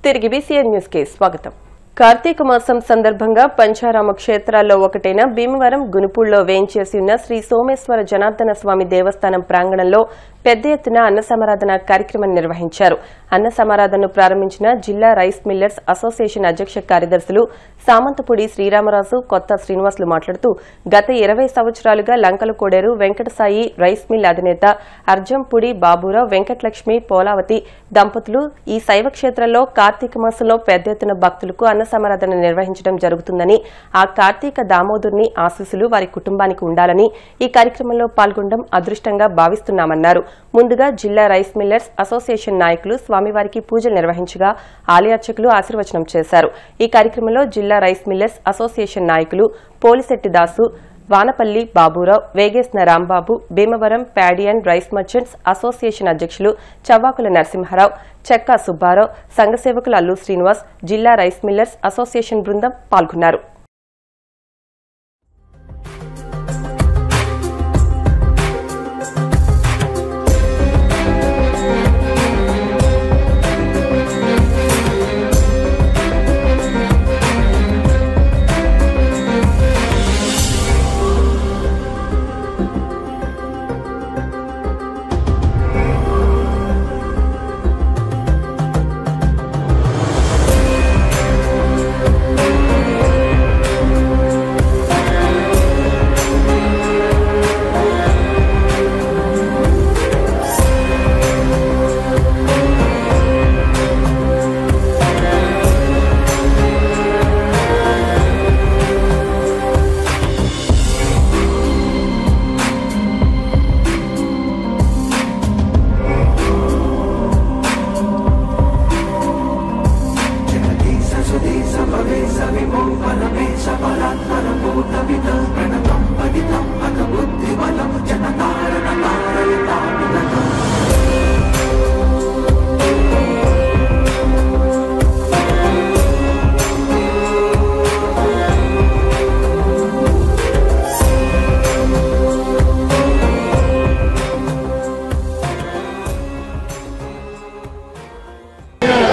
తిరిగి BCN news కి స్వాగతం. కార్తీక మాసం సందర్భంగా పంచారామ క్షేత్రాల్లో ఒకటైన భీమవరం గునుపూడిలో వేంచేసి ఉన్న శ్రీ సోమేశ్వర జనార్దన స్వామి దేవస్థానం ప్రాంగణంలో పెద్ద ఎత్తున అన్న సమారాధన కార్యక్రమం నిర్వహించారు. అన్న సమారాధనను ప్రారంభించిన జిల్లా రైస్ మిల్లర్స్ అసోసియేషన్ అధ్యక్ష కార్యదర్శులు సామంతపూడి శ్రీరామరాజు, కొత్త శ్రీనివాసులు మాట్లాడుతూ గత 20 సంవత్సరాలుగా లంకల కోడేరు వెంకటసాయి రైస్ మిల్ అధినేత అర్జంపూడి బాబురావు, వెంకటలక్ష్మి, పోలావతి దంపతులు ఈ శైవ క్షేత్రంలో కార్తీక మాసంలో పెద్ద ఎత్తున భక్తులకు అన్న సమారాధన నిర్వహించడం జరుగుతుందని, ఆ కార్తీక దామోదరుని ఆశీస్సులు వారి కుటుంబానికి ఉండాలని ఈ కార్యక్రమంలో పాల్గొనడం అదృష్టంగా భావిస్తున్నామన్నారు. ముందుగా జిల్లా రైస్ మిల్లర్స్ అసోసియేషన్ నాయకులు స్వామివారికి పూజలు నిర్వహించగా ఆలయార్చకులు ఆశీర్వచనం చేశారు. ఈ కార్యక్రమంలో జిల్లా రైస్ మిల్లర్స్ అసోసియేషన్ నాయకులు Polisetti Dasu, Vanapalli Baburao, Vegesina Rambabu, Bhimavaram paddy and rice merchants association అధ్యక్షులు చవ్వాకుల నరసింహారావు, చెక్కా సుబ్బారావు, సంఘ సేవకులు అల్లు శ్రీనివాస్, జిల్లా రైస్ మిల్లర్స్ అసోసియేషన్ బృందం పాల్గొన్నారు.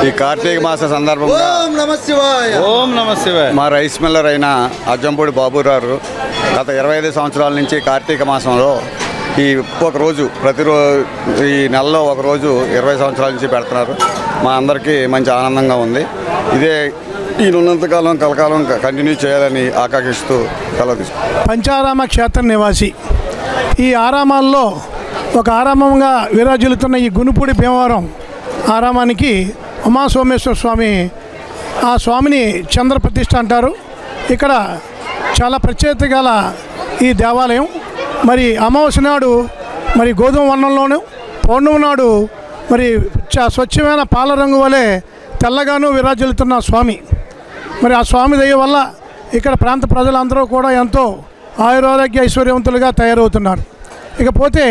ఈ కార్తీక మాస సందర్భంగా ఓం నమ శివాయ మా రైస్ మిల్లర్ అయిన అజ్జంపూడి బాబురావు గత 25 సంవత్సరాల నుంచి కార్తీక మాసంలో ఈ ఒకరోజు ప్రతిరోజు ఈ నెలలో ఒకరోజు 20 సంవత్సరాల నుంచి పెడుతున్నారు. మా అందరికీ మంచి ఆనందంగా ఉంది. ఇదే ఈయనున్నంతకాలం కలకాలం కంటిన్యూ చేయాలని ఆకాంక్షిస్తూ సెలవు తీసుకుంటాం. పంచారామ క్షేత్ర నివాసి ఈ ఆరామాల్లో ఒక ఆరామంగా విరాజిల్లుతున్న ఈ గునుపూడి భీమవరం ఆరామానికి ఉమాసోమేశ్వర స్వామి, ఆ స్వామిని చంద్ర ప్రతిష్ఠ అంటారు. ఇక్కడ చాలా ప్రత్యేకత గల ఈ దేవాలయం. మరి అమావాస్య నాడు మరి గోధుమ వర్ణంలోను, పౌర్ణమి నాడు మరి స్వచ్ఛమైన పాల రంగు వలె తెల్లగాను విరాజిల్లుతున్న స్వామి. మరి ఆ స్వామి దయ వల్ల ఇక్కడ ప్రాంత ప్రజలందరూ కూడా ఎంతో ఆయురారోగ్య ఐశ్వర్యవంతులుగా తయారవుతున్నారు. ఇకపోతే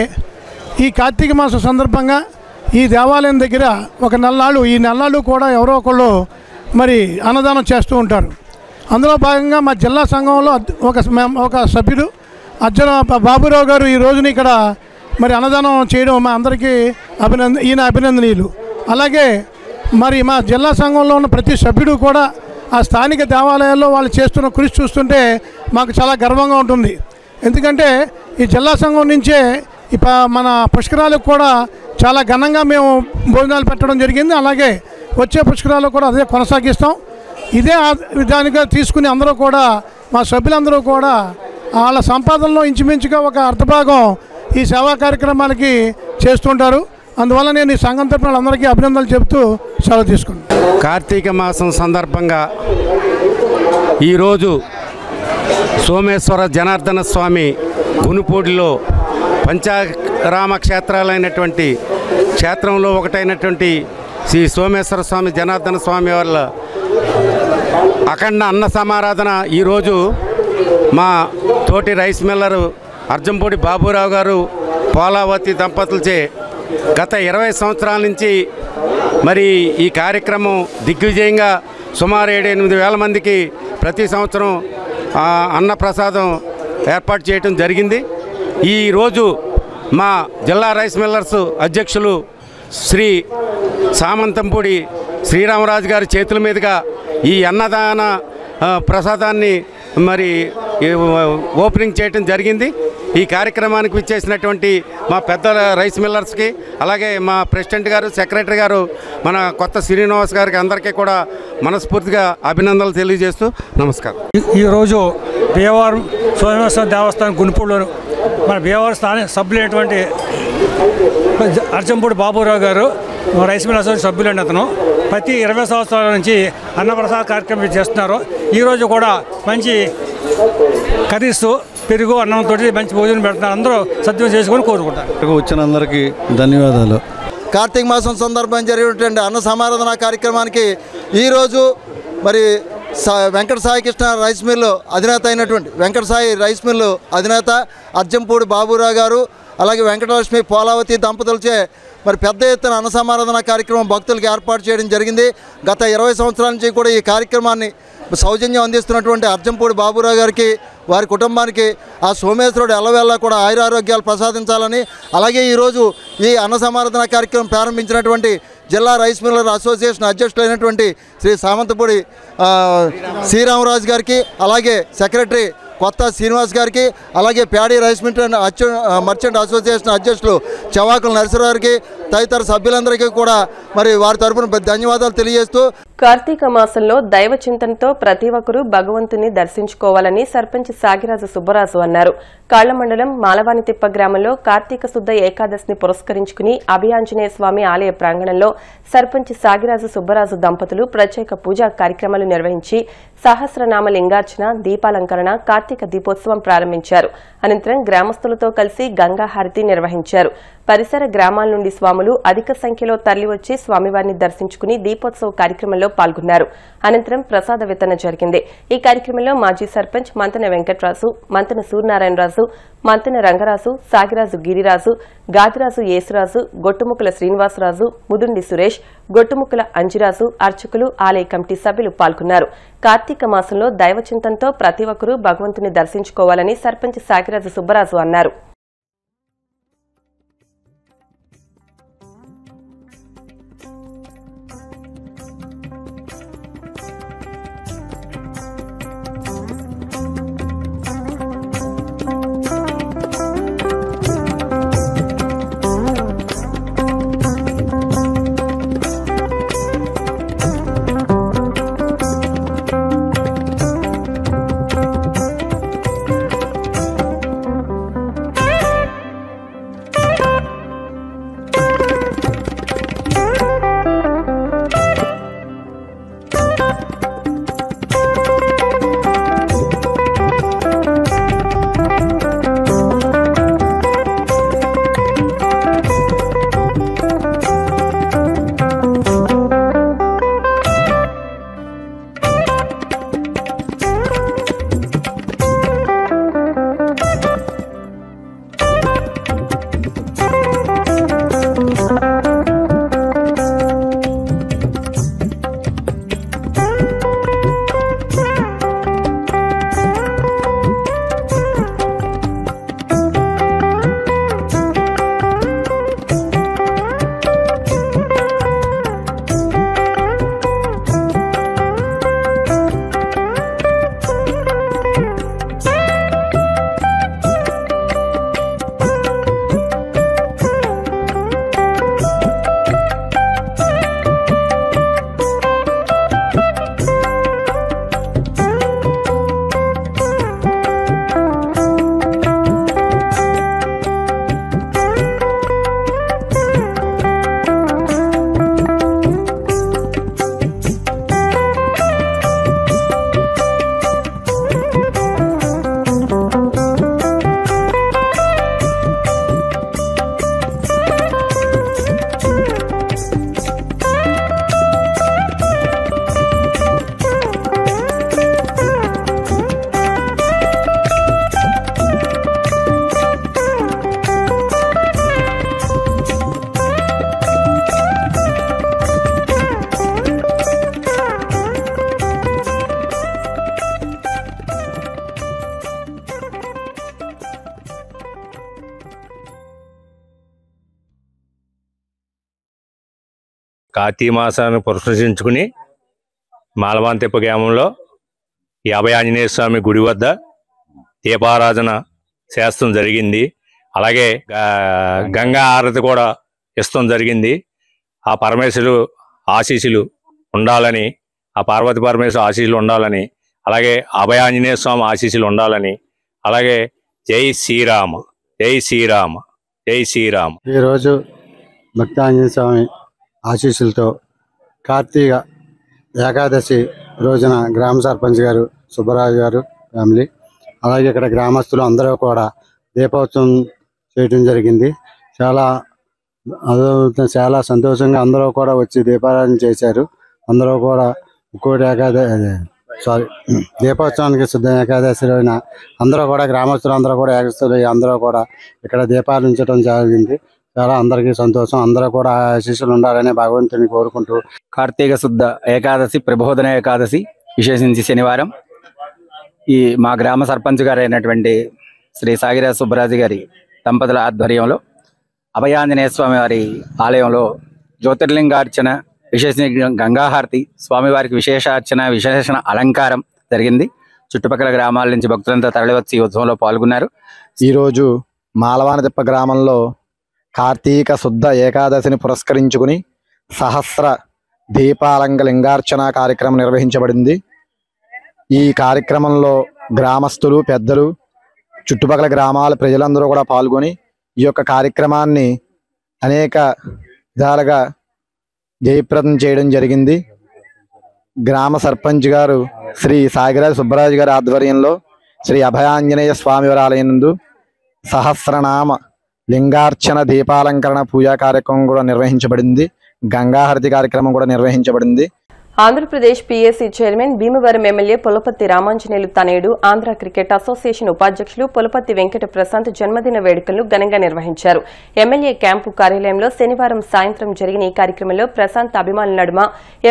ఈ కార్తీక మాసం సందర్భంగా ఈ దేవాలయం దగ్గర ఒక నెలనాళ్ళు, ఈ నెలనాళ్ళు కూడా ఎవరో ఒకళ్ళు మరి అన్నదానం చేస్తూ ఉంటారు. అందులో భాగంగా మా జిల్లా సంఘంలో ఒక సభ్యుడు బాబురావు గారు ఈ రోజున ఇక్కడ మరి అన్నదానం చేయడం మా అందరికీ అభినందనీయులు. అలాగే మరి మా జిల్లా సంఘంలో ఉన్న ప్రతి సభ్యుడు కూడా ఆ స్థానిక దేవాలయాల్లో వాళ్ళు చేస్తున్న కృషి చూస్తుంటే మాకు చాలా గర్వంగా ఉంటుంది. ఎందుకంటే ఈ జిల్లా సంఘం నుంచే మన పుష్కరాలకు కూడా చాలా ఘనంగా మేము భోజనాలు పెట్టడం జరిగింది. అలాగే వచ్చే పుష్కరాలు కూడా అదే కొనసాగిస్తాం. ఇదే దానిగా తీసుకుని అందరూ కూడా మా సభ్యులందరూ కూడా వాళ్ళ సంపాదనలో ఇంచుమించుగా ఒక అర్ధభాగం ఈ సేవా కార్యక్రమాలకి చేస్తుంటారు. అందువల్ల నేను ఈ సంఘం తరపున అందరికీ అభినందనలు చెబుతూ సెలవు తీసుకున్నాను. కార్తీక మాసం సందర్భంగా ఈరోజు సోమేశ్వర జనార్దన స్వామి గునుపూడిలో పంచారామ క్షేత్రాలైనటువంటి క్షేత్రంలో ఒకటైనటువంటి శ్రీ సోమేశ్వర స్వామి జనార్దన స్వామి వాళ్ళ అఖండ అన్న సమారాధన ఈరోజు మా తోటి రైస్ మిల్లరు అర్జంపూడి బాబురావు గారు, పోలావతి దంపతులచే గత 20 సంవత్సరాల నుంచి మరి ఈ కార్యక్రమం దిగ్విజయంగా సుమారు 7-8 వేల మందికి ప్రతి సంవత్సరం అన్నప్రసాదం ఏర్పాటు చేయడం జరిగింది. ఈరోజు మా జిల్లా రైస్ మిల్లర్స్ అధ్యక్షులు శ్రీ సామంతంపూడి శ్రీరామరాజు గారి చేతుల మీదుగా ఈ అన్నదాన ప్రసాదాన్ని మరి ఓపెనింగ్ చేయడం జరిగింది. ఈ కార్యక్రమానికి విచ్చేసినటువంటి మా పెద్ద రైస్ మిల్లర్స్కి, అలాగే మా ప్రెసిడెంట్ గారు, సెక్రటరీ గారు, మన కొత్త శ్రీనివాస్ గారికి అందరికీ కూడా మనస్ఫూర్తిగా అభినందనలు తెలియజేస్తూ నమస్కారం. ఈరోజు భీమవరం సోమేశ్వర దేవస్థానం గునుపూడిలో మన భీమవరం స్థానిక సభ్యులైనటువంటి అర్జంపూడి బాబురావు గారు రైస్ మిల్ అసోసియేషన్ సభ్యులండి. అతను ప్రతి 20 సంవత్సరాల నుంచి అన్నప్రసాద కార్యక్రమం చేస్తున్నారు. ఈరోజు కూడా మంచి కర్రీస్, పెరుగు, అన్నంతో మంచి భోజనం పెడుతున్నారు. అందరూ సద్వినియోగం చేసుకొని కోరుకుంటారు. వచ్చిన అందరికీ ధన్యవాదాలు. కార్తీక మాసం సందర్భంగా జరిగినటువంటి అన్న సమారాధన కార్యక్రమానికి ఈరోజు మరి వెంకట సాయి కృష్ణ రైస్ మిల్లు అధినేత అయినటువంటి వెంకట సాయి రైస్ మిల్లు అధినేత అర్జంపూడి బాబురావు గారు, అలాగే వెంకటలక్ష్మి పోలావతి దంపతులచే మరి పెద్ద ఎత్తున అన్న సమారాధన కార్యక్రమం భక్తులకు ఏర్పాటు చేయడం జరిగింది. గత 20 సంవత్సరాల నుంచి కూడా ఈ కార్యక్రమాన్ని సౌజన్యం అందిస్తున్నటువంటి అర్జంపూడి బాబురావు గారికి, వారి కుటుంబానికి ఆ సోమేశ్వరుడు ఎల్లవేళలా కూడా ఆయురారోగ్యాలు ప్రసాదించాలని, అలాగే ఈరోజు ఈ అన్న సమారాధన కార్యక్రమం ప్రారంభించినటువంటి జిల్లా రైస్ మిల్లర్ అసోసియేషన్ అధ్యక్షులైనటువంటి శ్రీ సామంతపూడి శ్రీరామరాజు గారికి, అలాగే సెక్రటరీ కొత్త శ్రీనివాస్ గారికి, అలాగే ప్యాడీ రైస్ మర్చెంట్ అసోసియేషన్ అధ్యక్షులు చవాకుల నరసరావుకి, తదితర సభ్యులందరికీ కూడా మరి వారి తరపున ధన్యవాదాలు తెలియజేస్తూ, కార్తీక మాసంలో దైవ చింతనతో ప్రతి ఒక్కరూ భగవంతుని దర్శించుకోవాలని సర్పంచ్ సాగిరాజు సుబ్బరాజు అన్నారు. కాళ్ల మండలం మాలవానితిప్ప గ్రామంలో కార్తీక శుద్ధ ఏకాదశిని పురస్కరించుకుని అభియాంజనేయ స్వామి ఆలయ ప్రాంగణంలో సర్పంచ్ సాగిరాజు సుబ్బరాజు దంపతులు ప్రత్యేక పూజా కార్యక్రమాలు నిర్వహించి సహస్రనామ లింగార్చన, దీపాలంకరణ, కార్తీక దీపోత్సవం ప్రారంభించారు. అనంతరం గ్రామస్తులతో కలిసి గంగా హారతి నిర్వహించారు. పరిసర గ్రామాల నుండి స్వాములు అధిక సంఖ్యలో తరలివచ్చి స్వామివారిని దర్శించుకుని దీపోత్సవ కార్యక్రమంలో పాల్గొన్నారు. అనంతరం ప్రసాద వితరణ జరిగింది. ఈ కార్యక్రమంలో మాజీ సర్పంచ్ మంతెన వెంకటరాజు, మంతెన సూర్యనారాయణరాజు, మంతెన రంగరాజు, సాగిరాజు గిరిరాజు, గాదిరాజు యేసురాజు, గొట్టుముక్కల శ్రీనివాసరాజు, ముదుండి సురేష్, గొట్టుముక్కల అంజిరాజు, అర్చకులు, ఆలయ కమిటీ సభ్యులు పాల్గొన్నారు. కార్తీక మాసంలో దైవచింతనతో ప్రతి ఒక్కరూ భగవంతుని దర్శించుకోవాలని సర్పంచ్ సాగిరాజు సుబ్బరాజు అన్నారు. కార్తీక మాసాన్ని పురస్కరించుకుని మాలవాంతిప్ప గ్రామంలో ఈ అభయ ఆంజనేయ స్వామి గుడి వద్ద దీపారాధన చేస్తూ జరిగింది. అలాగే గంగా హారతి కూడా ఇష్టం జరిగింది. ఆ పరమేశ్వరుడు ఆశీస్సులు ఉండాలని, ఆ పార్వతి పరమేశ్వరు ఆశీస్సులు ఉండాలని, అలాగే అభయ ఆంజనేయ స్వామి ఆశీస్సులు ఉండాలని, అలాగే జై శ్రీరామ, జై శ్రీరామ, జై శ్రీరామ. ఈరోజు భక్త ఆంజనేయ స్వామి ఆశీస్సులతో కార్తీక ఏకాదశి రోజున గ్రామ సర్పంచ్ గారు సుబ్బరాజు గారు ఫ్యామిలీ, అలాగే ఇక్కడ గ్రామస్తులు అందరూ కూడా దీపోత్సవం చేయడం జరిగింది. చాలా సంతోషంగా అందరూ కూడా వచ్చి దీపారాధన చేశారు. అందరూ కూడా దీపోత్సవానికి శుద్ధ ఏకాదశి రోజున అందరూ కూడా గ్రామస్తులు అందరూ కూడా ఏకస్తులు అందరూ కూడా ఇక్కడ దీపాలు ఉంచడం జరిగింది. చాలా అందరికీ సంతోషం. అందరూ కూడా ఆశీస్సులు ఉండాలని భగవంతుని కోరుకుంటూ కార్తీక శుద్ధ ఏకాదశి ప్రబోధన ఏకాదశి విశేషించి శనివారం ఈ మా గ్రామ సర్పంచ్ గారు అయినటువంటి శ్రీ సాగిరాజ్ సుబ్బరాజు గారి దంపతుల ఆధ్వర్యంలో అభయాంజనేయ స్వామి వారి ఆలయంలో జ్యోతిర్లింగార్చన, విశేష గంగాహారతి, స్వామివారికి విశేషార్చన, విశేషణ అలంకారం జరిగింది. చుట్టుపక్కల గ్రామాల నుంచి భక్తులంతా తరలివచ్చి ఈ ఉత్సవంలో పాల్గొన్నారు. ఈరోజు మాలవానతిప్ప గ్రామంలో కార్తీక శుద్ధ ఏకాదశిని పురస్కరించుకుని సహస్ర దీపాలంక లింగార్చన కార్యక్రమం నిర్వహించబడింది. ఈ కార్యక్రమంలో గ్రామస్తులు, పెద్దలు, చుట్టుపక్కల గ్రామాల ప్రజలందరూ కూడా పాల్గొని ఈ యొక్క కార్యక్రమాన్ని అనేక విధాలుగా జయప్రదం చేయడం జరిగింది. గ్రామ సర్పంచ్ గారు శ్రీ సాగిరాజ్ సుబ్బరాజు గారి ఆధ్వర్యంలో శ్రీ అభయాంజనేయ స్వామివారి ఆలయం నందు సహస్రనామ లింగార్చన దీపాలంకరణ పూజా కార్యక్రమం కూడా నిర్వహించబడింది. గంగాహారతి కార్యక్రమం కూడా నిర్వహించబడింది. Andhra Pradesh PAC chairman Bhimavaram MLA Pulaparthi Ramanjaneyulu తనయుడు ఆంధ్ర క్రికెట్ అసోసియేషన్ ఉపాధ్యక్షులు పులపర్తి వెంకట ప్రశాంత్ జన్మదిన వేడుకలను ఘనంగా నిర్వహించారు. ఎమ్మెల్యే క్యాంపు కార్యాలయంలో శనివారం సాయంత్రం జరిగిన ఈ కార్యక్రమంలో ప్రశాంత్ అభిమానుల నడుమ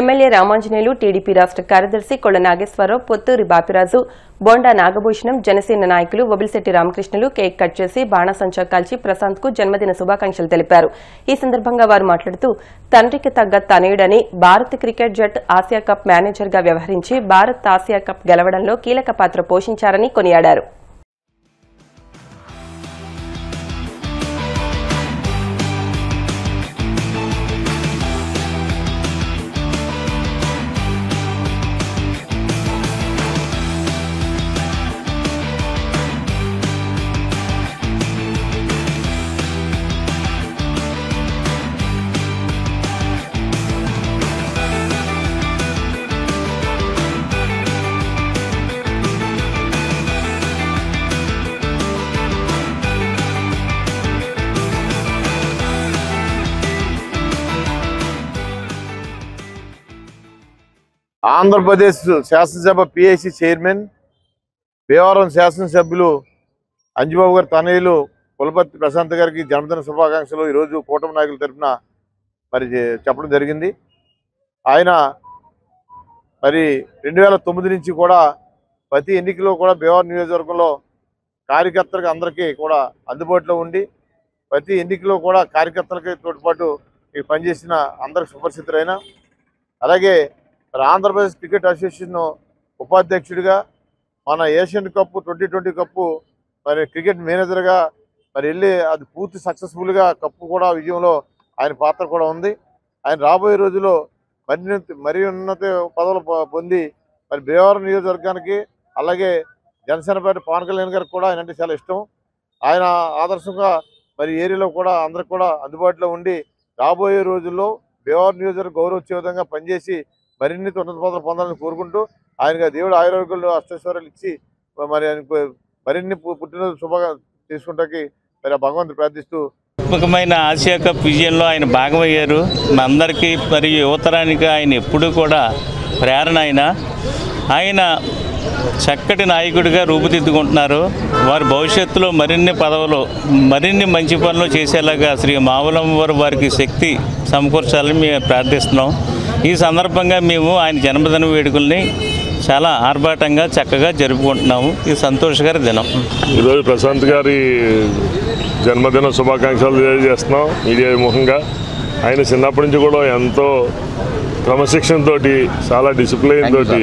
ఎమ్మెల్యే రామాంజనేయులు, టీడీపీ రాష్ట్ర కార్యదర్శి కొళ్ల నాగేశ్వరరావు, పొత్తూరి బాపిరాజు, బోండా నాగభూషణం, జనసేన నాయకులు వబిలిశెట్టి రామకృష్ణులు కేక్ కట్ చేసి బాణసంచా కాల్చి ప్రశాంత్ కు జన్మదిన శుభాకాంక్షలు తెలిపారు. ఈ సందర్భంగా వారు మాట్లాడుతూ తండ్రికి తగ్గ తనయుడని, భారత క్రికెట్ జట్టు ఆసియా కప్ మేనేజర్ గా వ్యవహరించి భారత్ ఆసియా కప్ గెలవడంలో కీలక పాత్ర పోషించారని కొనియాడారు. ఆంధ్రప్రదేశ్ శాసనసభ పిఏసీ చైర్మన్, భీమవరం శాసనసభ్యులు అంజుబాబు గారి తనయులు పులపర్తి ప్రశాంత్ గారికి జన్మదిన శుభాకాంక్షలు ఈరోజు కూటమి నాయకుల తరఫున మరి చెప్పడం జరిగింది. ఆయన మరి 2009 నుంచి కూడా ప్రతి ఎన్నికలో కూడా భీమవరం నియోజకవర్గంలో కార్యకర్తలకు అందరికీ కూడా అందుబాటులో ఉండి ప్రతి ఎన్నికలో కూడా కార్యకర్తలకి తోడ్పాటు పనిచేసిన అందరికి సుపరిచితులైన, అలాగే మరి ఆంధ్రప్రదేశ్ క్రికెట్ అసోసియేషన్ ఉపాధ్యక్షుడిగా మన ఏషియన్ కప్ 2020 కప్పు మరి క్రికెట్ మేనేజర్గా మరి వెళ్ళి అది పూర్తి సక్సెస్ఫుల్గా కప్పు కూడా విజయంలో ఆయన పాత్ర కూడా ఉంది. ఆయన రాబోయే రోజుల్లో మరి ఉన్నత పదవులు పొంది మరి భీమవరం నియోజకవర్గానికి, అలాగే జనసేన పార్టీ పవన్ కళ్యాణ్ గారికి కూడా ఆయన అంటే చాలా ఇష్టం. ఆయన ఆదర్శంగా మరి ఏరియాలో కూడా అందరికి కూడా అందుబాటులో ఉండి రాబోయే రోజుల్లో భీమవరం నియోజకవర్గం గౌరవించే విధంగా పనిచేసి మరిన్ని ఉన్నత పదవులు పొందాలని కోరుకుంటూ ఆయనగా దేవుడు ఆయుర్వేదాలు అష్టైశ్వర్యాలు ఇచ్చి మరి ఆయనకు మరిన్ని పుట్టినరోజు శుభంగా తీసుకుంటాకి మరి భగవంతుడు ప్రార్థిస్తూ ముఖ్యమైన ఆసియా కప్ విజయంలో ఆయన భాగమయ్యారు. మా అందరికీ మరియు యువతరానికి ఆయన ఎప్పుడూ కూడా ప్రేరణ. ఆయన చక్కటి నాయకుడిగా రూపుదిద్దుకుంటున్నారు. వారి భవిష్యత్తులో మరిన్ని పదవులు, మరిన్ని మంచి పనులు చేసేలాగా శ్రీ మావులమ్మ వారికి శక్తి సమకూర్చాలని మేము ప్రార్థిస్తున్నాం. ఈ సందర్భంగా మేము ఆయన జన్మదిన వేడుకల్ని చాలా ఆర్భాటంగా చక్కగా జరుపుకుంటున్నాము. ఇది సంతోషకర దినం. ఈరోజు ప్రశాంత్ గారి జన్మదిన శుభాకాంక్షలు తెలియజేస్తున్నాం మీడియా ముఖంగా. ఆయన చిన్నప్పటి నుంచి కూడా ఎంతో క్రమశిక్షణతో, చాలా డిసిప్లిన్ తోటి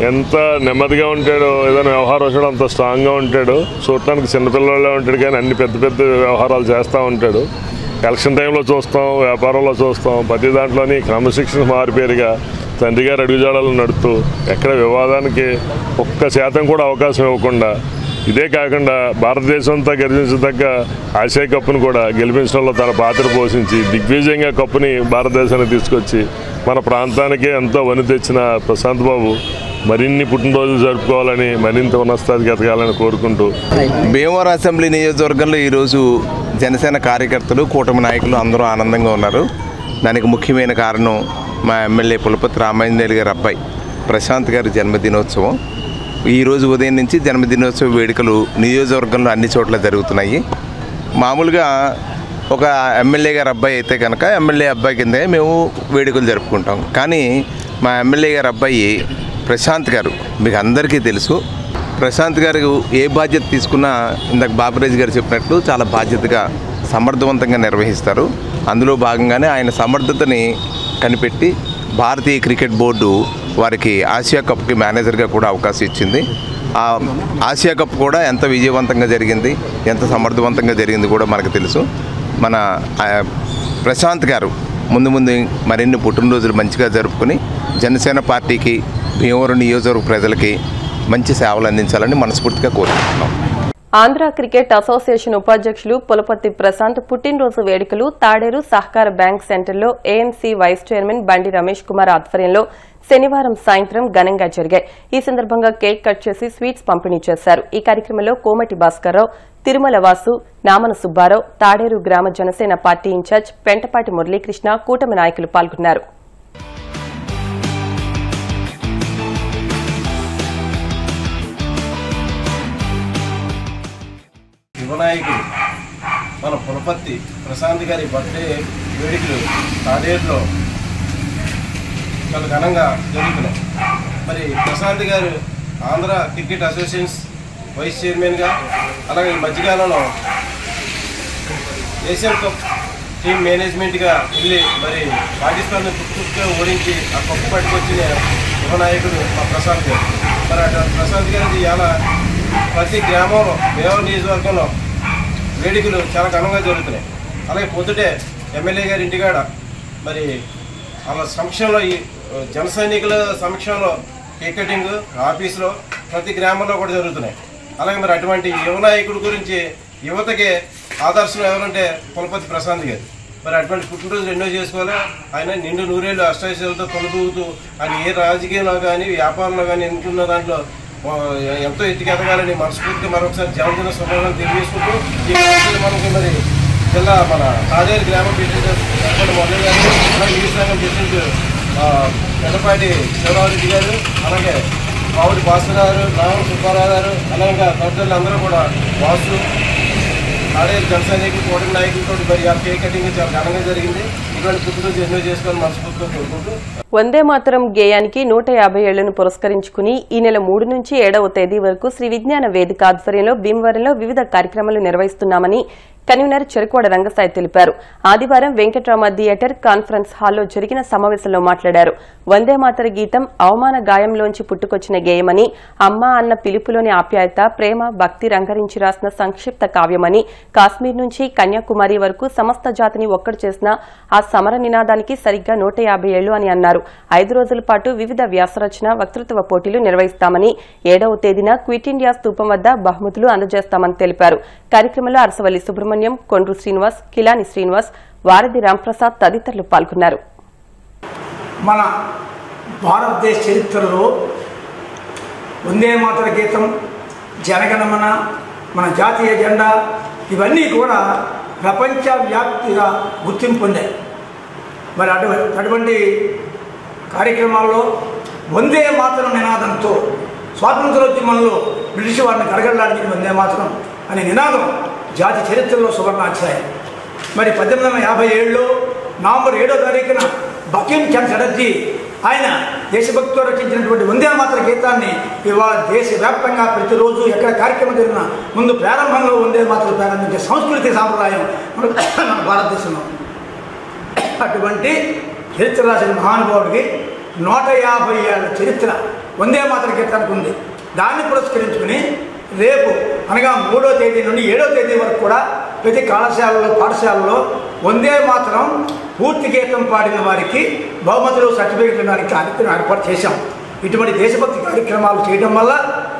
ఎంత నెమ్మదిగా ఉంటాడో, ఏదైనా వ్యవహారం వచ్చాడో అంత స్ట్రాంగ్గా ఉంటాడు. చూడటానికి చిన్నపిల్లలే ఉంటాడు కానీ అన్ని పెద్ద పెద్ద వ్యవహారాలు చేస్తూ ఉంటాడు. ఎలక్షన్ టైంలో చూస్తాం, వ్యాపారంలో చూస్తాం, ప్రతి దాంట్లోని క్రమశిక్షణ మారిపేరుగా తండ్రి గారు అడుగుజాడలు నడుపుతూ ఎక్కడ వివాదానికి 1% కూడా అవకాశం ఇవ్వకుండా, ఇదే కాకుండా భారతదేశంతో గర్వించదగ్గ ఆసియా కప్ను కూడా గెలిపించడంలో తన పాత్ర పోషించి దిగ్విజయంగా కప్పుని భారతదేశానికి తీసుకొచ్చి మన ప్రాంతానికి ఎంతో వని తెచ్చిన ప్రశాంత్ బాబు మరిన్ని పుట్టినరోజులు జరుపుకోవాలని, మరింత ఉన్నతాధికి ఎదగాలని కోరుకుంటూ భీమవరం అసెంబ్లీ నియోజకవర్గంలో ఈరోజు జనసేన కార్యకర్తలు, కూటమి నాయకులు అందరూ ఆనందంగా ఉన్నారు. దానికి ముఖ్యమైన కారణం మా ఎమ్మెల్యే పులపతి రామాంజనేయులు గారి అబ్బాయి ప్రశాంత్ గారి జన్మదినోత్సవం. ఈరోజు ఉదయం నుంచి జన్మదినోత్సవ వేడుకలు నియోజకవర్గంలో అన్ని చోట్ల జరుగుతున్నాయి. మామూలుగా ఒక ఎమ్మెల్యే గారి అబ్బాయి అయితే కనుక ఎమ్మెల్యే అబ్బాయి కిందే మేము వేడుకలు జరుపుకుంటాం. కానీ మా ఎమ్మెల్యే గారి అబ్బాయి ప్రశాంత్ గారు మీకు అందరికీ తెలుసు. ప్రశాంత్ గారు ఏ బాధ్యత తీసుకున్నా ఇందాక బాబురాజు గారు చెప్పినట్లు చాలా బాధ్యతగా సమర్థవంతంగా నిర్వహిస్తారు. అందులో భాగంగానే ఆయన సమర్థతని కనిపెట్టి భారతీయ క్రికెట్ బోర్డు వారికి ఆసియా కప్కి మేనేజర్గా కూడా అవకాశం ఇచ్చింది. ఆ ఆసియా కప్ కూడా ఎంత విజయవంతంగా జరిగింది, ఎంత సమర్థవంతంగా జరిగింది కూడా మనకు తెలుసు. మన ప్రశాంత్ గారు ముందు ముందు మరిన్ని పుట్టినరోజులు మంచిగా జరుపుకొని జనసేన పార్టీకి, భీమవరం నియోజకవర్గ ప్రజలకి మంచి సేవలు అందించాలని మనస్ఫూర్తిగా కోరుకుంటున్నాం. ఆంధ్ర క్రికెట్ అసోసియేషన్ ఉపాధ్యక్షులు పులపర్తి ప్రశాంత్ పుట్టినరోజు వేడుకలు తాడేరు సహకార బ్యాంక్ సెంటర్లో ఏఎంసీ వైస్ చైర్మన్ బండి రమేష్ కుమార్ ఆధ్వర్యంలో శనివారం సాయంత్రం ఘనంగా జరిగాయి. ఈ సందర్భంగా కేక్ కట్ చేసి స్వీట్స్ పంపిణీ చేశారు. ఈ కార్యక్రమంలో కోమటి భాస్కర్రావు, తిరుమల వాసు, నామన సుబ్బారావు, తాడేరు గ్రామ జనసేన పార్టీ ఇన్ఛార్జ్ పెంటపాటి మురళీకృష్ణ, కూటమి నాయకులు పాల్గొన్నారు. యువనాయకుడు మన పులపర్తి ప్రశాంత్ గారి బర్త్డే వేడుకలు తాడేరులో చాలా ఘనంగా జరుగుతున్నాయి. మరి ప్రశాంత్ గారు ఆంధ్ర క్రికెట్ అసోసియేషన్ వైస్ చైర్మన్గా, అలాగే ఈ మధ్యకాలంలో ఏషియన్ కప్ టీమ్ మేనేజ్మెంట్గా వెళ్ళి మరి పాకిస్తాన్ పుట్టుగా ఓడించి ఆ కప్పు పట్టుకొచ్చిన యువనాయకుడు మా ప్రశాంత్ గారు. మరి ప్రశాంత్ గారికి ఇలా ప్రతి గ్రామంలో భీమవరం నియోజకవర్గంలో వేడుకలు చాలా ఘనంగా జరుగుతున్నాయి. అలాగే పొద్దుటే ఎమ్మెల్యే గారి ఇంటికాడ మరి వాళ్ళ సమక్షంలో, ఈ జన సైనికుల సమక్షంలో కేక్ కటింగ్ ఆఫీసులో ప్రతి గ్రామంలో కూడా జరుగుతున్నాయి. అలాగే మరి అటువంటి యువనాయకుడి గురించి యువతకి ఆదర్శం ఎవరంటే పులపతి ప్రశాంత్ గారు. మరి అటువంటి పుట్టినరోజులు ఎన్నో చేసుకోవాలి. ఆయన నిండు నూరేళ్ళు అష్టాశయాలతో తొలదూగుతూ ఆయన ఏ రాజకీయంలో కానీ వ్యాపారంలో కానీ ఎన్నుకున్న దాంట్లో ఎంతో ఎత్తుకెదగాలని మనస్ఫూర్తిగా మరొకసారి జన్మదిన శుభాకాంక్షలు తెలియజేసుకుంటూ ఈ మనకి మరి జిల్లా మన తాడేరు గ్రామ ప్రెసిడెంట్ మొదలు గారు, అలాగే ఈ సంఘం ప్రెసిడెంట్ పెద్దపాటి శివరావురెడ్డి గారు, అలాగే మామిడి భాస్కర్ గారు, నామన సుబ్బారావు గారు, అలాగే తదితరులు అందరూ కూడా వాసు తాడేరు జనసైనికులు, కూటమి నాయకులతో మరి ఆ కేక్ కటింగ్ చాలా ఘనంగా జరిగింది. ఇటువంటి పుట్టినరోజు ఎంజాయ్ చేసుకొని మనస్ఫూర్తిగా కోరుకుంటూ వందే మాతరం గేయానికి 150 ఏళ్లను పురస్కరించుకుని ఈ నెల 3 నుంచి 7వ తేదీ వరకు శ్రీ విజ్ఞాన వేదిక ఆధ్వర్యంలో భీమవరంలో వివిధ కార్యక్రమాలు నిర్వహిస్తున్నామని కన్వీనర్ చెరుకోడ రంగసాయి తెలిపారు. ఆదివారం వెంకట్రామ థియేటర్ కాన్ఫరెన్స్ హాల్లో జరిగిన సమావేశంలో మాట్లాడారు. వందే మాతర గీతం అవమాన గాయంలోంచి పుట్టుకొచ్చిన గేయమని, అమ్మ అన్న పిలుపులోని ఆప్యాయత, ప్రేమ, భక్తి రంగరించి రాసిన సంక్షిప్త కావ్యమని, కాశ్మీర్ నుంచి కన్యాకుమారి వరకు సమస్త జాతిని ఒక్కడు చేసిన ఆ సమర నినాదానికి సరిగ్గా 150 ఏళ్లు అని అన్నారు. 5 రోజుల పాటు వివిధ వ్యాసరచన, వక్తృత్వ పోటీలు నిర్వహిస్తామని, 7వ తేదీన క్విట్ ఇండియా స్తూపం వద్ద బహుమతులు అందజేస్తామని తెలిపారు. కార్యక్రమంలో అరసవల్లి సుబ్రహ్మణ్యం, కొండ్రు శ్రీనివాస్, కిలాని శ్రీనివాస్, వారధి రాంప్రసాద్ తదితరులు పాల్గొన్నారు. మన భారతదేశ చరిత్రలో వందే మాతర గీతం, జనగణమన, మన జాతీయ జెండా ఇవన్నీ కూడా ప్రపంచవ్యాప్తిగా గుర్తింపు పొందాయి. మరి అటువంటి కార్యక్రమాల్లో వందే మాతరం నినాదంతో స్వాతంత్రోద్యమంలో బ్రిటిష్ వారిని గడగడలాడించిన వందే మాతరం అనే నినాదం జాతి చరిత్రలో సువర్ణాధ్యాయం. మరి 1857లో నవంబర్ 7వ తారీఖున బకిం చంద్ చటర్జీ ఆయన దేశభక్తితో రచించినటువంటి వందే మాతర గీతాన్ని ఇవాళ దేశవ్యాప్తంగా ప్రతిరోజు ఎక్కడ కార్యక్రమం జరిగినా ముందు ప్రారంభంలో వందే మాతలు ప్రారంభించే సంస్కృతి సాంప్రదాయం మన భారతదేశంలో. అటువంటి చరిత్ర రాసిన మహానుభావుడికి 150 ఏళ్ల చరిత్ర వందే మాతర కీర్తనకు ఉంది. దాన్ని పురస్కరించుకుని రేపు అనగా 3వ తేదీ నుండి 7వ తేదీ వరకు కూడా ప్రతి కళాశాలలో పాఠశాలలో వందే మాతరం పూర్తి గీతం పాడిన వారికి బహుమతులు సర్టిఫికెట్లు ఇవ్వడానికి కార్యక్రమం ఏర్పాటు చేశాం. ఇటువంటి దేశభక్తి కార్యక్రమాలు చేయడం వల్ల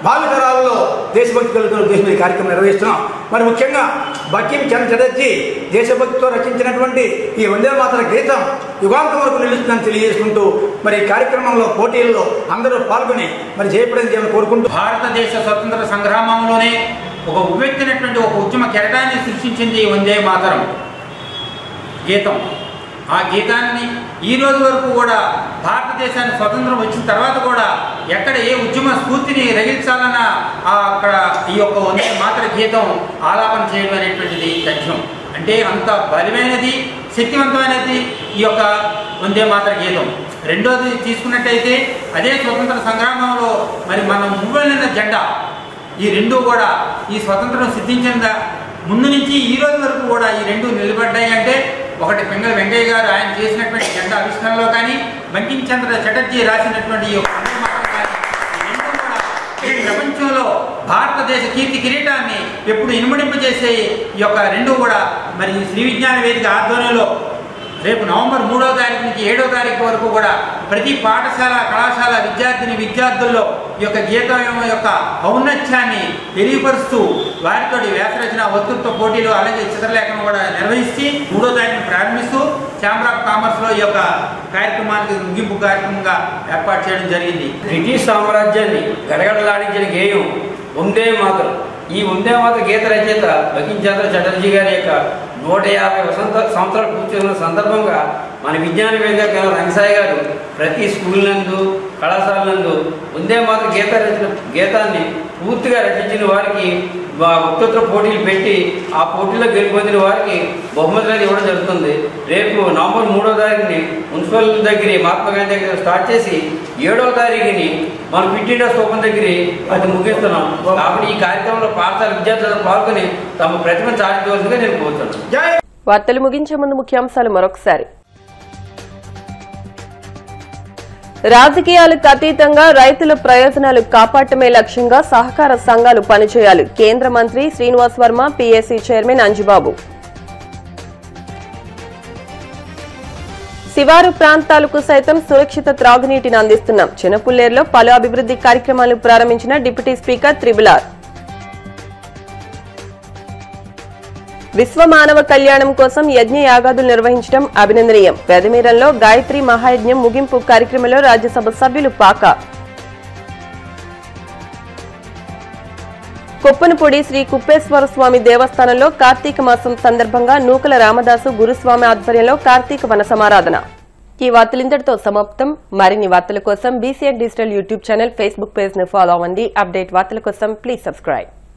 భావితరాలలో దేశభక్తి కలుగుతున్న ఉద్దేశం ఈ కార్యక్రమం నిర్వహిస్తున్నాం. మరి ముఖ్యంగా బంకిం చంద్ర చటర్జీ దేశభక్తితో రచించినటువంటి ఈ వందే మాతర గీతం యుగాంతం వరకు నిలుస్తుందని తెలియజేసుకుంటూ మరి ఈ కార్యక్రమంలో పోటీల్లో అందరూ పాల్గొని మరి జయప్రదం చేయాలని కోరుకుంటూ భారతదేశ స్వతంత్ర సంగ్రామంలోనే ఒక ఉవ్వెత్తినటువంటి ఒక ఉద్యమ కెరటాన్ని సృష్టించింది ఈ వందే మాతరం గీతం. ఆ గీతాన్ని ఈ రోజు వరకు కూడా భారతదేశానికి స్వతంత్రం వచ్చిన తర్వాత కూడా ఎక్కడ ఏ ఉద్యమ స్ఫూర్తిని రగిల్చాలన్న అక్కడ ఈ యొక్క వందే మాతర గీతం ఆలాపన చేయడం అనేటువంటిది తథ్యం. అంటే అంత బలమైనది శక్తివంతమైనది ఈ యొక్క వందే మాతర గీతం. రెండోది తీసుకున్నట్టయితే అదే స్వతంత్ర సంగ్రామంలో మరి మనం మువ్వెళ్ళిన జెండా ఈ రెండు కూడా ఈ స్వతంత్రం సిద్ధించిన ముందు నుంచి ఈ రోజు వరకు కూడా ఈ రెండు నిలబడ్డాయి. అంటే ఒకటి పింగళ వెంకయ్య గారు ఆయన చేసినటువంటి జెండా ఆవిష్కరణలో కానీ బంకిం చంద్ర చటర్జీ రాసినటువంటి ఈ ప్రపంచంలో భారతదేశ కీర్తి కిరీటాన్ని ఎప్పుడు ఇనుమడింపజేసే ఈ యొక్క రెండు కూడా మరి శ్రీ విజ్ఞాన వేదిక ఆధ్వర్యంలో రేపు నవంబర్ 3వ తారీఖు నుంచి 7వ తారీఖు వరకు కూడా ప్రతి పాఠశాల కళాశాల విద్యార్థుల్లో ఈ యొక్క గీతం యొక్క ఔన్నత్యాన్ని తెలియపరుస్తూ వారితో వ్యాసరచన వక్తృత్వ పోటీలు అలాగే చిత్రలేఖనం కూడా నిర్వహించి 3వ తారీఖును ప్రారంభిస్తూ ఛాంబర్ ఆఫ్ కామర్స్లో ఈ యొక్క కార్యక్రమానికి ముగింపు కార్యక్రమంగా ఏర్పాటు చేయడం జరిగింది. బ్రిటిష్ సామ్రాజ్యాన్ని గడగడలాడించిన గేయం వందే మాతరం. ఈ వందే మాతర గీత రచయిత బంకిం చంద్ర చటర్జీ గారి యొక్క 150 సంవత్సరాలు పూర్తి సందర్భంగా మన విజ్ఞాన వేదిక రంగసాయి గారు ప్రతి స్కూల్ నందు కళాశాల నందు వందే మాతర గీతాన్ని పూర్తిగా రచించిన వారికి వక్తృత్వ పోటీలు పెట్టి ఆ పోటీలో గెలుపొందిన వారికి బహుమతులు ఇవ్వడం జరుగుతుంది. రేపు నవంబర్ 3వ తారీఖుని మున్సిపల్ దగ్గర మహాత్మా గాంధీ దగ్గర స్టార్ట్ చేసి 7వ తారీఖుని మనం ఫిట్ ఇండియా స్థూపం దగ్గర అది ముగిస్తున్నాం. కాబట్టి ఈ కార్యక్రమంలో పాఠశాల విద్యార్థులు పాల్గొని తమ ప్రతిభను చాటించవలసిందిగా నేను కోరుతున్నాను. వార్తలు ముగించే ముందు ముఖ్యాంశాలు మరొకసారి. రాజకీయాలకు అతీతంగా రైతుల ప్రయోజనాలు కాపాడటమే లక్ష్యంగా సహకార సంఘాలు పనిచేయాలి. కేంద్ర మంత్రి శ్రీనివాస్ వర్మ, పీఏసీ చైర్మన్ అంజుబాబు. శివారు ప్రాంతాలకు సైతం సురక్షిత త్రాగునీటిని అందిస్తున్నాం. చినపుల్లేరులో పలు అభివృద్ది కార్యక్రమాలు ప్రారంభించిన డిప్యూటీ స్పీకర్ త్రిబులార్. విశ్వ మానవ కళ్యాణం కోసం యజ్ఞ యాగాదులు నిర్వహించడం అభినందనీయం. పెదమీరంలో గాయత్రి మహాయజ్ఞం ముగింపు కార్యక్రమంలో రాజ్యసభ సభ్యులు పాక. కొప్పనపూడి శ్రీ కుప్పేశ్వర స్వామి దేవస్థానంలో కార్తీక మాసం సందర్భంగా నూకల రామదాసు గురుస్వామి ఆధ్వర్యంలో కార్తీక వన సమారాధన. ఈ వార్తలు ఇంతటితో సమాప్తం. మరిన్ని వార్తల కోసం BCN digital YouTube channel, Facebook page ను ఫాలో అవ్వండి. అప్డేట్ వార్తల కోసం ప్లీజ్ సబ్స్క్రైబ్.